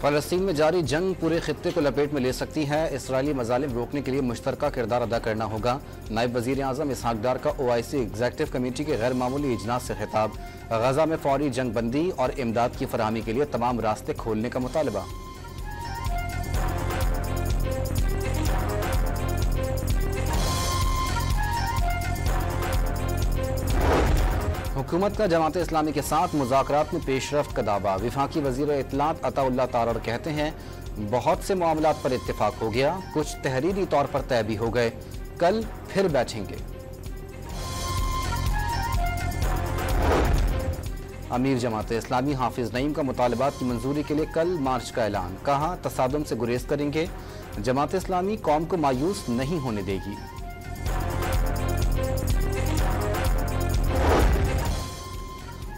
फ़लस्तीन में जारी जंग पूरे खित्ते को लपेट में ले सकती है। इसराइली मज़ालिम रोकने के लिए मुश्तरका किरदार अदा करना होगा। नायब वज़ीर आज़म इसहाक डार का OIC एग्जेक्टिव कमेटी के गैर मामूली इजलास से खिताब। गजा में फौरी जंग बंदी और इमदाद की फराहमी के लिए तमाम रास्ते खोलने का मुतालबा। हुकूमत का जमात इस्लामी के साथ मुज़ाकरात में पेशरफ्त का दावा। वफाकी वज़ीर इत्तलात अताउल्लाह तारड़ कहते हैं, बहुत से मामलात पर इत्तेफाक हो गया, कुछ तहरीरी तौर पर तय भी हो गए, कल फिर बैठेंगे। अमीर जमात इस्लामी हाफिज नईम का मुतालबात की मंजूरी के लिए कल मार्च का ऐलान। कहा, तसादुम से गुरेज करेंगे। जमात इस्लामी कौम को मायूस नहीं होने देगी।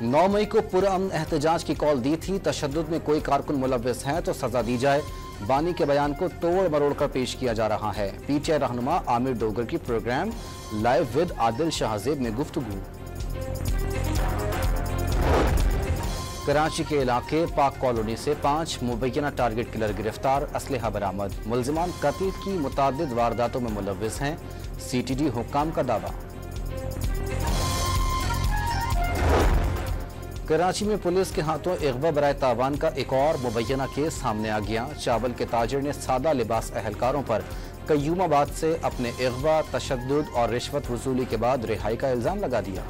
9 मई को पुरअमन एहतजाज की कॉल दी थी। तशद्दुद में कोई कारकुन मुलव्विस है तो सजा दी जाए। बानी के बयान को तोड़ मरोड़ कर पेश किया जा रहा है। PTI रहनुमा आमिर डोगर की programme live with Adil Shahzeb में गुफ्तगू। कराची के इलाके पाक कॉलोनी से 5 मुबैना टारगेट किलर गिरफ्तार। असलहा बरामद। मुल्जिमान कत्ल की मुतादिद वारदातों में मुलव्विस हैं। CTD हुक्काम का दावा। कराची में पुलिस के हाथों इग़वा बराए तावान का एक और मुबैना केस सामने आ गया। चावल के ताजिर ने सादा लिबास अहलकारों पर कय्यूमाबाद से अपने इग़वा, तशद्दुद और रिश्वत वसूली के बाद रिहाई का इल्जाम लगा दिया।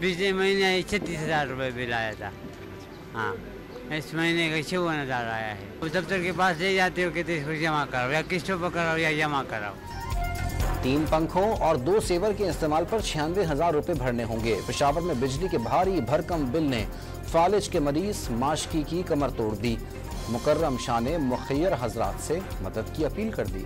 पिछले महीने 36,000 रुपये बिल आया था। हाँ, इस महीने का 54,000 आया है। उस दफ्तर के पास ले जाते हो, कहते इसको जमा कराओ, या किस्तों पर कराओ या जमा कराओ। 3 पंखों और 2 सेवर के इस्तेमाल पर 96,000 रुपए भरने होंगे। पेशावर में बिजली के भारी भरकम बिल ने फालिज के मरीज माशकी की कमर तोड़ दी। मुकर्रम शाह ने मुखय्यर हजरात से मदद की अपील कर दी।